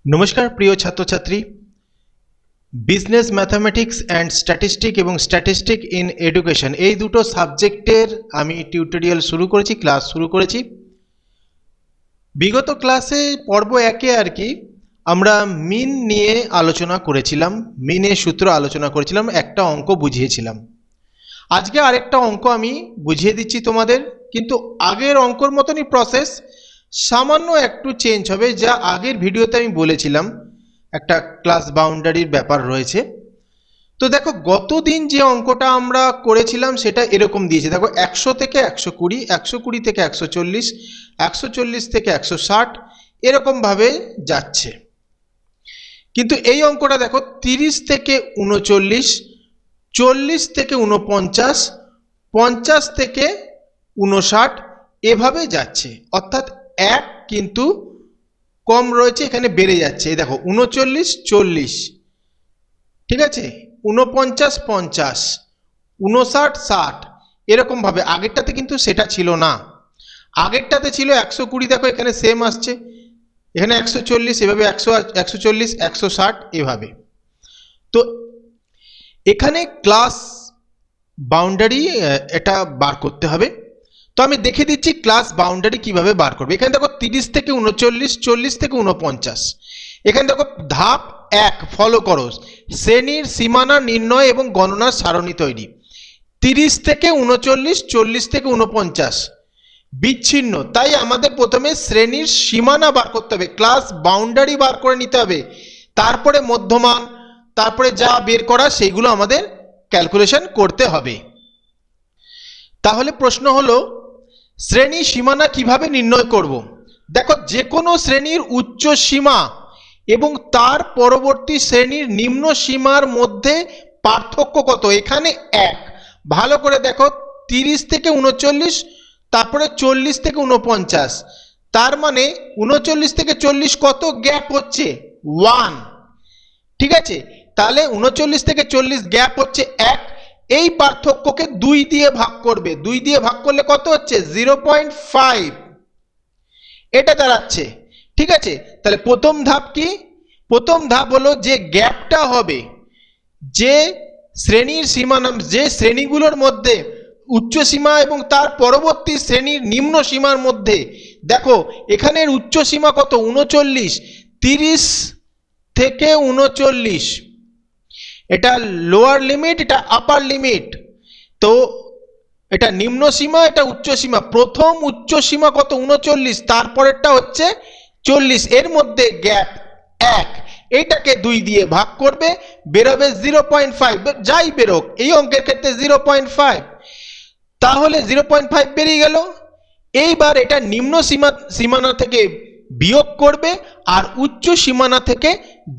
नमस्कार प्रिय छात्र छात्री बिजनेस मैथमेटिक्स एंड स्टैटिस्टिक एवं स्टैटिस्टिक इन एडुकेशन এই দুটো সাবজেক্টের আমি টিউটোরিয়াল শুরু করেছি ক্লাস শুরু করেছি। বিগত ক্লাসে পর্ব 1 এ আর কি আমরা মিন নিয়ে আলোচনা করেছিলাম, মিনের সূত্র আলোচনা করেছিলাম, একটা অঙ্ক বুঝিয়েছিলাম। আজকে আরেকটা অঙ্ক আমি বুঝিয়ে দিচ্ছি তোমাদের, কিন্তু আগের অঙ্কর মতনই প্রসেস, সামান্য একটু চেঞ্জ হবে। যা আগের ভিডিওতে আমি বলেছিলাম একটা ক্লাস বাউন্ডারির ব্যাপার রয়েছে। তো দেখো গতদিন যে অঙ্কটা আমরা করেছিলাম সেটা এরকম দিয়েছে, দেখো 100 থেকে 120, 120 থেকে 140, 140 থেকে 160 এরকম ভাবে যাচ্ছে। কিন্তু এই অঙ্কটা দেখো 30 থেকে 39, 40 থেকে 49, 50 থেকে 59 এভাবে যাচ্ছে, অর্থাৎ এক কিন্তু কম রয়েছে, এখানে বেড়ে যাচ্ছে। দেখো 39, 40, ঠিক আছে, 49, 50, 59, 60 এরকম ভাবে। আগেরটাতে কিন্তু সেটা ছিল না, আগেরটাতে ছিল 120, দেখো এখানে সেম আসছে, এখানে 140, এভাবে 140, 160 এভাবে। তো এখানে ক্লাস বাউন্ডারি এটা বার করতে হবে। তো আমি দেখে দিচ্ছি ক্লাস বাউন্ডারি কিভাবে বার করবে। এখানে দেখো 30 থেকে 39, 40 থেকে 49, এখানে দেখো ধাপ 1 ফলো করো, শ্রেণীর সীমানা নির্ণয় এবং গণনার সারণী তৈরি। 30 থেকে 39, 40 থেকে 49 বিচ্ছিন্ন, তাই আমাদের প্রথমে শ্রেণীর সীমানা বার করতে হবে, ক্লাস বাউন্ডারি বার করে নিতে হবে, তারপরে মধ্যমান, তারপরে যা বের করা সেগুলো আমাদের ক্যালকুলেশন করতে হবে। তাহলে প্রশ্ন হলো শ্রেণী সীমানা কিভাবে নির্ণয় করব। দেখো যে কোনো শ্রেণীর উচ্চ সীমা এবং তার পরবর্তী শ্রেণীর নিম্ন সীমার মধ্যে পার্থক্য কত, এখানে 1। ভালো করে দেখো 30 থেকে 39, তারপরে 40 থেকে 49, তার মানে 39 থেকে 40 কত গ্যাপ হচ্ছে 1, ঠিক আছে। তাহলে 39 থেকে 40 গ্যাপ হচ্ছে 1, এই পার্থক্যকে 2 দিয়ে ভাগ করবে, 2 দিয়ে ভাগ করলে কত হচ্ছে 0.5, এটা দাঁড়াচ্ছে, ঠিক আছে। তাহলে প্রথম ধাপ কি, প্রথম ধাপ হলো যে গ্যাপটা হবে, যে শ্রেণীর সীমানা, যে শ্রেণীগুলোর মধ্যে উচ্চ সীমা এবং তার পরবর্তী শ্রেণীর নিম্ন সীমার মধ্যে, দেখো এখানের উচ্চ সীমা কত 39, 30 থেকে 39 এটা লোয়ার লিমিট, এটা আপার লিমিট। তো এটা নিম্ন সীমা, এটা উচ্চ সীমা। প্রথম উচ্চ সীমা কত 39, তারপরেরটা হচ্ছে 40, এর মধ্যে গ্যাপ 1, এইটাকে 2 দিয়ে ভাগ করবে, বেরোবে 0.5, যাই বেরোক এই অঙ্কের ক্ষেত্রে 0.5, তাহলে 0.5 বেরিয়ে গেল। এইবার এটা নিম্ন সীমানা থেকে বিয়োগ করবে আর উচ্চ সীমানা থেকে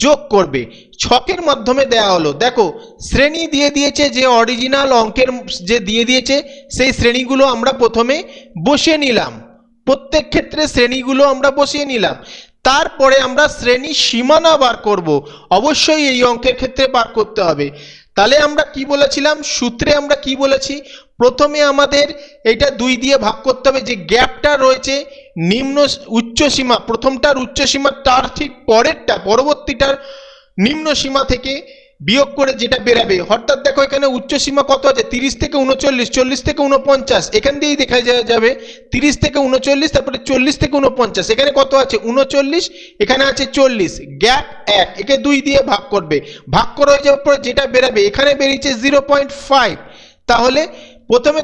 যোগ করবে, ছকের মাধ্যমে দেয়া হলো। দেখো শ্রেণী দিয়ে দিয়েছে, যে অরিজিনাল অঙ্কের যে দিয়ে দিয়েছে সেই শ্রেণীগুলো আমরা প্রথমে বসিয়ে নিলাম, প্রত্যেক ক্ষেত্রে শ্রেণীগুলো আমরা বসিয়ে নিলাম। তারপরে আমরা শ্রেণী সীমানা বার করব, অবশ্যই এই অঙ্কের ক্ষেত্রে বার করতে হবে। তাহলে আমরা কি বলেছিলাম, সূত্রে আমরা কি বলেছি, প্রথমে আমাদের এটা 2 দিয়ে ভাগ করতে হবে, যে গ্যাপটা রয়েছে নিম্ন উচ্চ সীমা, প্রথমটার উচ্চ সীমা তার ঠিক পরেরটা পরবর্তীটার নিম্ন সীমা থেকে বিয়োগ করে যেটা বেরাবে। অর্থাৎ দেখো এখানে উচ্চ সীমা কত আছে 30 থেকে 39, 40 থেকে 49, এখান দিয়েই দেখা যাবে 30 থেকে 39, তারপরে 40 থেকে 49, এখানে কত আছে 39, এখানে আছে 40, গ্যাপ 1, একে 2 দিয়ে ভাগ করবে, ভাগ করে যাওয়ার পর যেটা বেরাবে এখানে বেরিয়েছে 0.5। তাহলে প্রথমে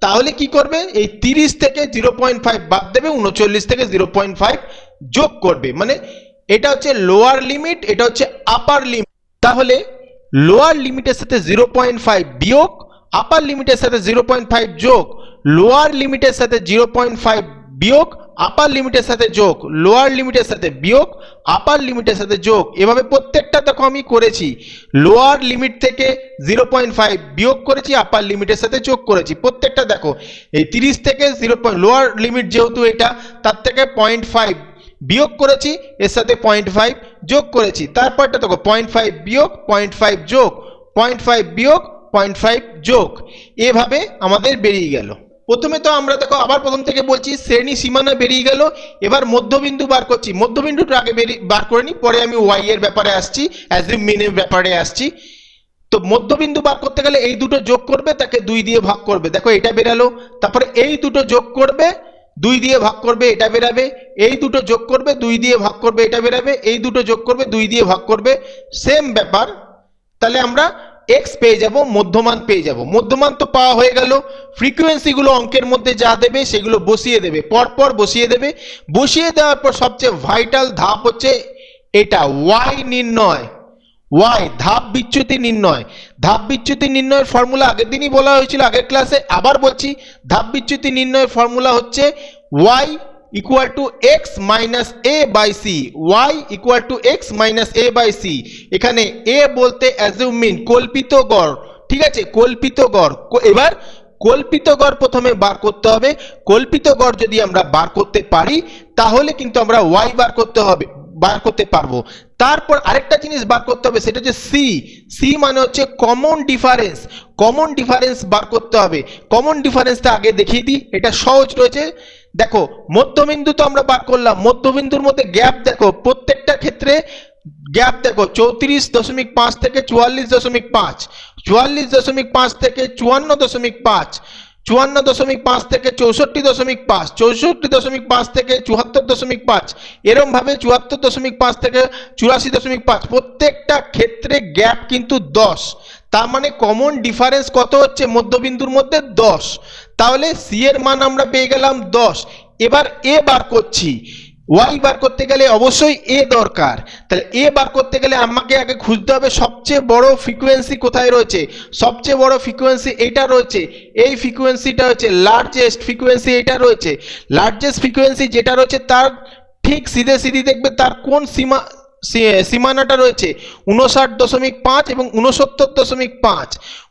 তাহলে কি করবে, এই 30 থেকে 0.5 বাদ দেবে, 39 থেকে 0.5 যোগ করবে, মানে এটা হচ্ছে লোয়ার লিমিট, এটা হচ্ছে আপার লিমিট। তাহলে লোয়ার লিমিটের সাথে 0.5 বিয়োগ, আপার লিমিটের সাথে 0.5 যোগ, লোয়ার লিমিটের সাথে 0.5 বিয়োগ, আপার লিমিটের সাথে যোগ, লোয়ার লিমিটের সাথে বিয়োগ, আপার লিমিটের সাথে যোগ, এভাবে প্রত্যেকটা দেখো আমি করেছি। লোয়ার লিমিট থেকে 0.5 বিয়োগ করেছি, আপার লিমিটের সাথে যোগ করেছি, প্রত্যেকটা দেখো এই 30 থেকে 0. লোয়ার লিমিট যেহেতু এটা, তার থেকে 0.5 বিয়োগ করেছি, এর সাথে 0.5 যোগ করেছি, তারপরটা দেখো 0.5 বিয়োগ 0.5 যোগ 0.5 বিয়োগ 0.5 যোগ, এভাবে আমাদের বেরিয়ে গেল। প্রথমে তো আমরা দেখো আবার প্রথম থেকে বলছি, শ্রেণী সীমানা বেরিয়ে গেল, এবার মধ্যবিন্দু বার করছি। মধ্যবিন্দুটা আগে বার করে নিই, পরে আমি ওয়াই এর ব্যাপারে আসছি, অ্যাজিউম মিনের ব্যাপারে আসছি। তো মধ্যবিন্দু বার করতে গেলে এই দুটো যোগ করবে, তাকে 2 দিয়ে ভাগ করবে, দেখো এটা বেরালো। তারপরে এই দুটো যোগ করবে, 2 দিয়ে ভাগ করবে, এটা বেরাবে। এই দুটো যোগ করবে, 2 দিয়ে ভাগ করবে, এটা বেরাবে। এই দুটো যোগ করবে, 2 দিয়ে ভাগ করবে, সেম ব্যাপার। তাহলে আমরা এক্স পেয়ে যাব, মধ্যমান পেয়ে যাব। মধ্যমান তো পাওয়া হয়ে গেল। ফ্রিকোয়েন্সিগুলো অঙ্কের মধ্যে যা দেবে সেগুলো বসিয়ে দেবে, পরপর বসিয়ে দেবে। বসিয়ে দেওয়ার পর সবচেয়ে ভাইটাল ধাপ হচ্ছে এটা, ওয়াই নির্ণয়। ওয়াই ধাপ বিচ্যুতি নির্ণয়। ধাপ বিচ্যুতি নির্ণয়ের ফর্মুলা আগের দিনই বলা হয়েছিল, আগের ক্লাসে, আবার বলছি। ধাপ বিচ্যুতি নির্ণয়ের ফর্মুলা হচ্ছে Y equal to X minus A by C. Y equal to X minus A by C. এখানে এ বলতে অ্যাজিউম মিন, কল্পিত গড়, ঠিক আছে, কল্পিত গড়। এবার কল্পিত গড় প্রথমে বার করতে হবে। কল্পিত গড় যদি আমরা বার করতে পারি তাহলে কিন্তু আমরা ওয়াই বার করতে পারবো। তারপর আরেকটা জিনিস বার করতে হবে, সেটা হচ্ছে সি। সি মানে হচ্ছে কমন ডিফারেন্স। কমন ডিফারেন্স বার করতে হবে। কমন ডিফারেন্সটা আগে দেখিয়ে দিই, এটা সহজ রয়েছে। দেখো মধ্যবিন্দু তো আমরা বার করলাম, মধ্যবিন্দুর মধ্যে গ্যাপ দেখো, প্রত্যেকটা ক্ষেত্রে গ্যাপ দেখো 34.5 থেকে 44.5, 44.5 থেকে 54.5, 54.5 থেকে 64.5, 64.5 থেকে 74.5, এরম ভাবে 74.5 থেকে 84.5, প্রত্যেকটা ক্ষেত্রে গ্যাপ কিন্তু 10। তার মানে কমন ডিফারেন্স কত হচ্ছে মধ্যবিন্দুর মধ্যে? 10। তাহলে সি এর মান আমরা পেয়ে গেলাম 10। এবার এ বার করছি। ওয়াই বার করতে গেলে অবশ্যই এ দরকার। তাহলে এ বার করতে গেলে আমাকে আগে খুঁজতে হবে সবচেয়ে বড় ফ্রিকোয়েন্সি কোথায় রয়েছে। সবচেয়ে বড় ফ্রিকোয়েন্সি এটা রয়েছে, এই ফ্রিকোয়েন্সিটা হচ্ছে লার্জেস্ট ফ্রিকোয়েন্সি, এটা রয়েছে। লার্জেস্ট ফ্রিকোয়েন্সি যেটা রয়েছে তার ঠিক সিধে দেখবে তার কোন সীমানাটা রয়েছে 59.5 এবং 69.5।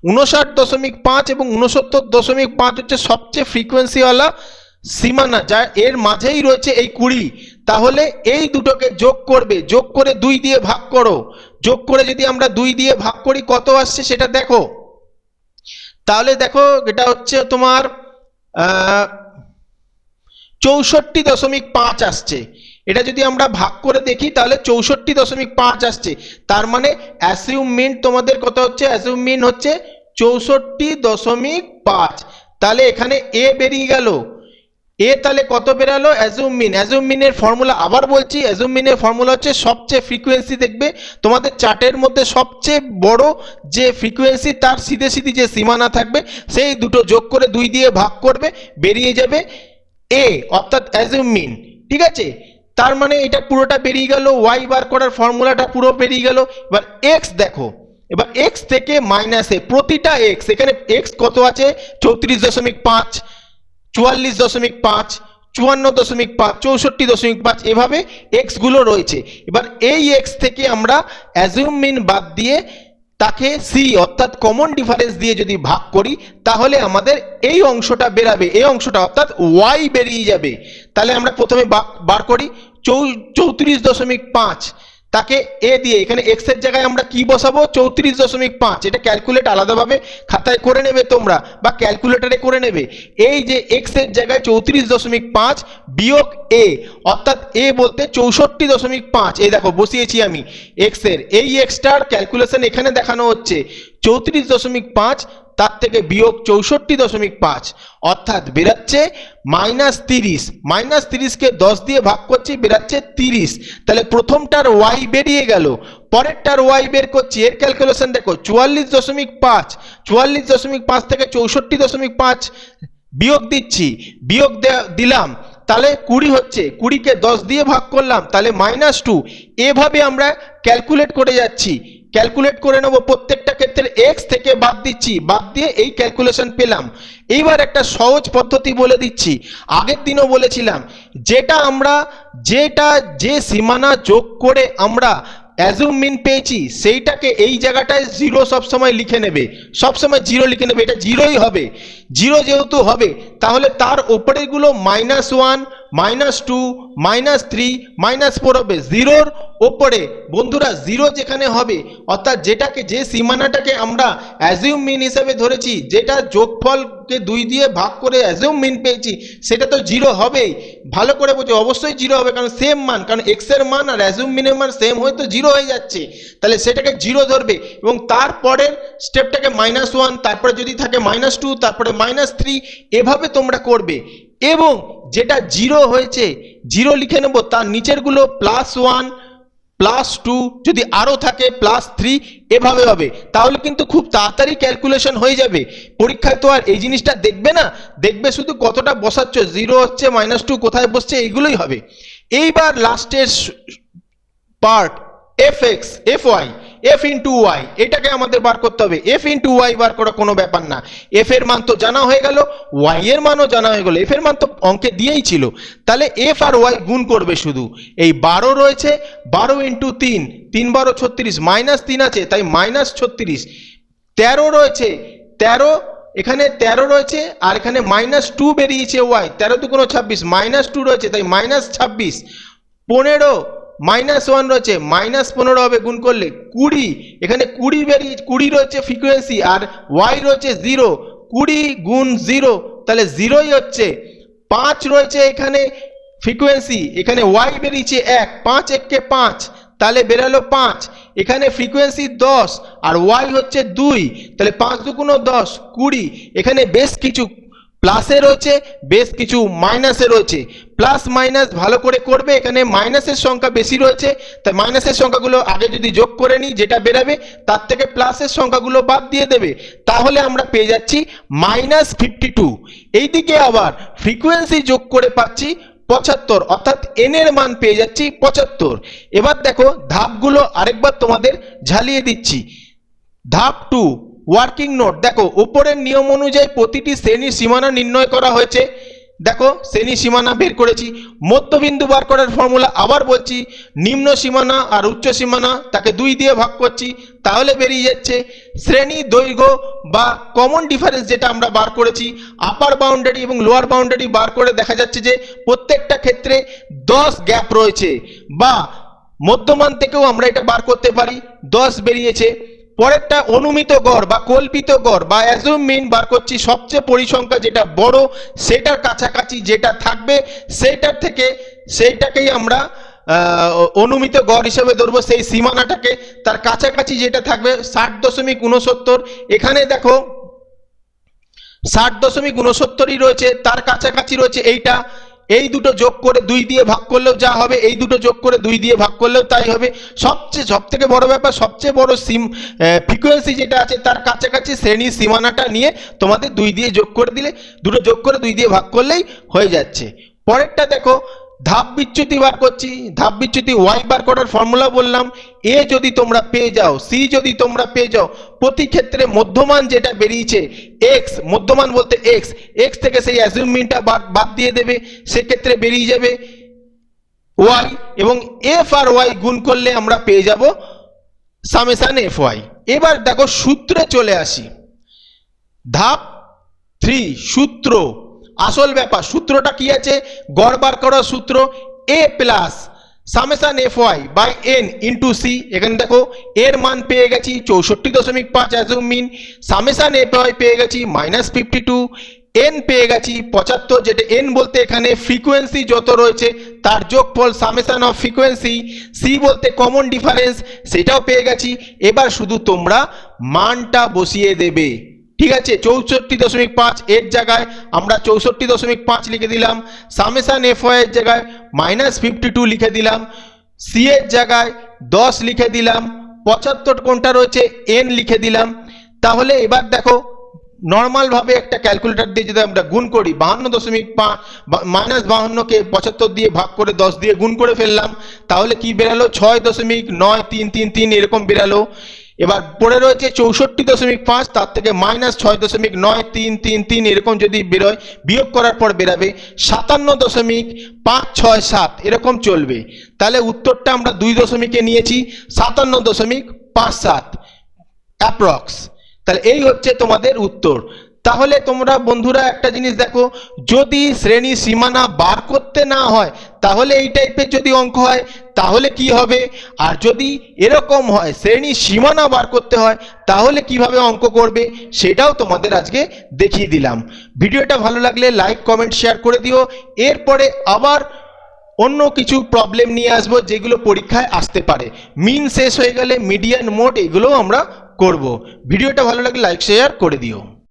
59.5 এবং 69.5 হচ্ছে সবচেয়ে ফ্রিকোয়েন্সিওয়ালা সীমানা, যা এর মাঝেই রয়েছে এই 20। তাহলে এই দুটোকে যোগ করবে, যোগ করে 2 দিয়ে ভাগ করো। যোগ করে যদি আমরা 2 দিয়ে ভাগ করি কত আসছে সেটা দেখো। তাহলে দেখো এটা হচ্ছে তোমার 64.5 আসছে। এটা যদি আমরা ভাগ করে দেখি তাহলে 64.5 আসছে। তার মানে অ্যাসিউম মিন তোমাদের কত হচ্ছে? অ্যাসিউম মিন হচ্ছে 64.5। তাহলে এখানে এ বেরিয়ে গেল। এ তাহলে কত বেরালো? অ্যাজিউম মিন। অ্যাজিউম মিনের ফর্মুলা আবার বলছি, অ্যাজিউম মিনের ফর্মুলা হচ্ছে সবচেয়ে ফ্রিকোয়েন্সি দেখবে তোমাদের চার্টের মধ্যে সবচেয়ে বড় যে ফ্রিকোয়েন্সি তার সিধে যে সীমানা থাকবে সেই দুটো যোগ করে 2 দিয়ে ভাগ করবে, বেরিয়ে যাবে এ, অর্থাৎ অ্যাজিউম মিন। ঠিক আছে, তার মানে এটা পুরোটা বেরিয়ে গেল, ওয়াই বার করার ফর্মুলাটা পুরো বেরিয়ে গেল। এবার এক্স দেখো, এবার এক্স থেকে মাইনাসে প্রতিটা এক্স, এখানে এক্স কত আছে? 34.5, 44.5, 54.5, 64.5, এভাবে এক্স গুলো রয়েছে। এবার এই এক্স থেকে আমরা অ্যাজিউম মিন বাদ দিয়ে তাকে সি অর্থাৎ কমন ডিফারেন্স দিয়ে যদি ভাগ করি তাহলে আমাদের এই অংশটা বেরাবে, এই অংশটা অর্থাৎ ওয়াই বেরিয়ে যাবে। তাহলে আমরা প্রথমে বার করি 34.5, তাকে এ দিয়ে, এখানে এক্স এর জায়গায় আমরা কি বসাবো? 34.5। এটা ক্যালকুলেট আলাদাভাবে খাতায় করে নেবে তোমরা বা ক্যালকুলেটরে করে নেবে। এই যে এক্স এর জায়গায় 34.5 বিয়োগ এ, অর্থাৎ এ বলতে 64.5, এই দেখো বসিয়েছি আমি এক্স এর, এই এক্সটার ক্যালকুলেশন এখানে দেখানো হচ্ছে 34.5, তার থেকে বিয়োগ 64.5, অর্থাৎ বেরাচ্ছে -30। -30কে 10 দিয়ে ভাগ করছি, বেরাচ্ছে 30। তাহলে প্রথমটার ওয়াই বেরিয়ে গেল, পরেরটার ওয়াই বের করছি। এর ক্যালকুলেশন দেখো 44.5, 44.5 থেকে 64.5 বিয়োগ দিচ্ছি, বিয়োগ দিলাম, তাহলে 20 হচ্ছে। 20কে 10 দিয়ে ভাগ করলাম, তাহলে -2। এভাবে আমরা ক্যালকুলেট করে যাচ্ছি, ক্যালকুলেট করে নেব প্রত্যেকটা ক্ষেত্রে এক্স থেকে বাদ দিচ্ছি, বাদ দিয়ে এই ক্যালকুলেশন পেলাম। এইবার একটা সহজ পদ্ধতি বলে দিচ্ছি, আগের দিনও বলেছিলাম, যে সীমানা যোগ করে আমরা অ্যাজিউম মিন পেয়েছি সেইটাকে এই জায়গাটায় 0 সবসময় লিখে নেবে, সবসময় 0 লিখে নেবে, এটা 0ই হবে। 0 যেহেতু হবে তাহলে তার ওপরেগুলো -1, -2 -3 -4 হবে। জিরোর ওপরে বন্ধুরা জিরো যেখানে হবে অর্থাৎ যেটাকে যে সীমানাটাকে আমরা অ্যাজিউম মিন হিসেবে ধরেছি, যেটা যোগফলকে 2 দিয়ে ভাগ করে অ্যাজিউম মিন পেয়েছি, সেটা তো জিরো হবেই। ভালো করে বোঝো, অবশ্যই জিরো হবে, কারণ সেম মান, কারণ এক্স এর মান আর অ্যাজিউম মিনের মান সেম হয়ে তো জিরো হয়ে যাচ্ছে। তাহলে সেটাকে জিরো ধরবে এবং তারপরের স্টেপটাকে -1, তারপরে যদি থাকে -2, তারপরে -3, এভাবে তোমরা করবে। এবং যেটা জিরো হয়েছে জিরো লিখে নেবো, তার নিচেরগুলো +1 +2, যদি আরও থাকে +3, এভাবে হবে। তাহলে কিন্তু খুব তাড়াতাড়ি ক্যালকুলেশন হয়ে যাবে। পরীক্ষায় তো আর এই জিনিসটা দেখবে না, দেখবে শুধু কতটা বসাচ্ছ, জিরো হচ্ছে -2 কোথায় বসছে, এইগুলোই হবে। এইবার লাস্টের part fy, f into Y, এটাকে আমাদের বার করতে হবে। f ইন্টু ওয়াই বার করা কোনো ব্যাপার না, f এর মান তো জানা হয়ে গেল, y এর মানও জানা হয়ে গেল, f এর মান তো অঙ্কে দিয়েই ছিল। তাহলে f আর y গুণ করবে শুধু। এই 12 রয়েছে, 12 ইন্টু 3, 3 12 36, -3 আছে তাই -36, 13 রয়েছে, 13 এখানে 13 রয়েছে আর এখানে -2 বেরিয়েছে y, 13 2 26, -2 রয়েছে তাই -26, 15 -1 রয়েছে, -15 হবে গুণ করলে 20, এখানে 20 বেরিয়ে 20 রয়েছে ফ্রিকোয়েন্সি আর y রয়েছে 0, 20 গুণ 0 তাহলে 0ই হচ্ছে। 5 রয়েছে এখানে ফ্রিকোয়েন্সি, এখানে y বেরিয়েছে 1, 5 1 5, তাহলে বেরালো 5, এখানে ফ্রিকোয়েন্সি 10 আর y হচ্ছে 2, তাহলে 5 2 10, 20, এখানে বেশ কিছু প্লাসে রয়েছে, বেশ কিছু মাইনাসে রয়েছে। প্লাস মাইনাস ভালো করে করবে, এখানে মাইনাসের সংখ্যা বেশি রয়েছে তাই মাইনাসের সংখ্যাগুলো আগে যদি যোগ করে নিই, যেটা বেরাবে তার থেকে প্লাসের সংখ্যাগুলো বাদ দিয়ে দেবে, তাহলে আমরা পেয়ে যাচ্ছি -52। এইদিকে আবার ফ্রিকোয়েন্সি যোগ করে পাচ্ছি 75, অর্থাৎ n এর মান পেয়ে যাচ্ছি 75। এবার দেখো ধাপগুলো আরেকবার তোমাদের ঝালিয়ে দিচ্ছি। ধাপ 2, ওয়ার্কিং নোট। দেখো উপরের নিয়ম অনুযায়ী প্রতিটি শ্রেণীর সীমানা নির্ণয় করা হয়েছে। দেখো শ্রেণী সীমানা বের করেছি। মধ্যবিন্দু বার করার ফর্মুলা আবার বলছি, নিম্ন সীমানা আর উচ্চ সীমানা তাকে 2 দিয়ে ভাগ করছি, তাহলে বেরিয়ে যাচ্ছে শ্রেণী দৈর্ঘ্য বা কমন ডিফারেন্স, যেটা আমরা বার করেছি। আপার বাউন্ডারি এবং লোয়ার বাউন্ডারি বার করে দেখা যাচ্ছে যে প্রত্যেকটা ক্ষেত্রে 10 গ্যাপ রয়েছে, বা মধ্যমান থেকেও আমরা এটা বার করতে পারি, 10 বেরিয়েছে। পরেরটা অনুমিত গড় বা কল্পিত গড় বা অ্যাজিউম মিন বার করছি। সবচেয়ে পরিসংখ্যা যেটা বড় সেটার কাছাকাছি যেটা থাকবে সেইটার থেকে সেইটাকেই আমরা অনুমিত গড় হিসেবে ধরবো, সেই সীমানাটাকে। তার কাছাকাছি যেটা থাকবে 60.69, এখানে দেখো 60.69ই রয়েছে, তার কাছাকাছি রয়েছে এইটা। এই দুটো যোগ করে 2 দিয়ে ভাগ করলেও যা হবে, এই দুটো যোগ করে 2 দিয়ে ভাগ করলেও তাই হবে। সবথেকে বড় ব্যাপার, সবচেয়ে বড় ফ্রিকোয়েন্সি যেটা আছে তার কাছাকাছি শ্রেণীর সীমানাটা নিয়ে তোমাদের 2 দিয়ে যোগ করে দিলে, দুটো যোগ করে 2 দিয়ে ভাগ করলেই হয়ে যাচ্ছে। পরেরটা দেখো ধাপ বিচ্যুতি বার করছি। ধাপ বিচ্যুতি y বার করার ফর্মুলা বললাম, a যদি তোমরা পেয়ে যাও, c যদি তোমরা পেয়ে যাও, প্রতি ক্ষেত্রে মধ্যমান যেটা বেরিয়েছে x, মধ্যমান বলতে x থেকে সেই অ্যাজিউম মিনটা বাদ দিয়ে দেবে, সেক্ষেত্রে বেরিয়ে যাবে y, এবং f আর y গুণ করলে আমরা পেয়ে যাব সামেশন fy। এবার দেখো সূত্রে চলে আসি। ধাপ 3, সূত্র, আসল ব্যাপার। সূত্রটা কি আছে? গড় বার করার সূত্র a plus summation fy by n into c। এখানে দেখো এর মান পেয়ে গেছি 64.5 অ্যাজিউম মিন, সামেশন fy পেয়ে গেছি -52, n পেয়ে গেছি 75, যেটা n বলতে এখানে ফ্রিকোয়েন্সি যত রয়েছে তার যোগফল, সামেশন অফ ফ্রিকোয়েন্সি। c বলতে কমন ডিফারেন্স, সেটাও পেয়ে গেছি। এবার শুধু তোমরা মানটা বসিয়ে দেবে, ঠিক আছে? 64.5 এর জায়গায় আমরা 64.5 লিখে দিলাম, সামেশন fy এর জায়গায় -52 লিখে দিলাম, c এর জায়গায় 10 লিখে দিলাম, 75 কোনটা রয়েছে n লিখে দিলাম। তাহলে এবার দেখো নর্মাল ভাবে একটা ক্যালকুলেটর দিয়ে যদি আমরা গুণ করি, 52.5 -52কে 75 দিয়ে ভাগ করে 10 দিয়ে গুণ করে ফেললাম, তাহলে কি বেরালো? 6.9333 এরকম বেরালো। এবার পড়ে রয়েছে 64.5, তার থেকে -6.9333 এরকম যদি বেরোয়, বিয়োগ করার পর বেরাবে 57.567 এরকম চলবে। তাহলে উত্তরটা আমরা 2 দশমিকে নিয়েছি 57.57 অ্যাপ্রক্স। তাহলে এই হচ্ছে তোমাদের উত্তর। তাহলে তোমরা বন্ধুরা একটা জিনিস দেখো, যদি শ্রেণী সীমানা বার করতে না হয় তাহলে এই টাইপের যদি অঙ্ক হয় তাহলে কি হবে, আর যদি এরকম হয় শ্রেণী সীমানা বার করতে হয় তাহলে কিভাবে অঙ্ক করবে সেটাও তোমাদের আজকে দেখিয়ে দিলাম। ভিডিওটা ভালো লাগলে লাইক কমেন্ট শেয়ার করে দিও। এরপরে আবার অন্য কিছু প্রবলেম নিয়ে আসবো যেগুলো পরীক্ষায় আসতে পারে। মিন শেষ হয়ে গেলে মিডিয়ান মোড এগুলোও আমরা করব। ভিডিওটা ভালো লাগলে লাইক শেয়ার করে দিও।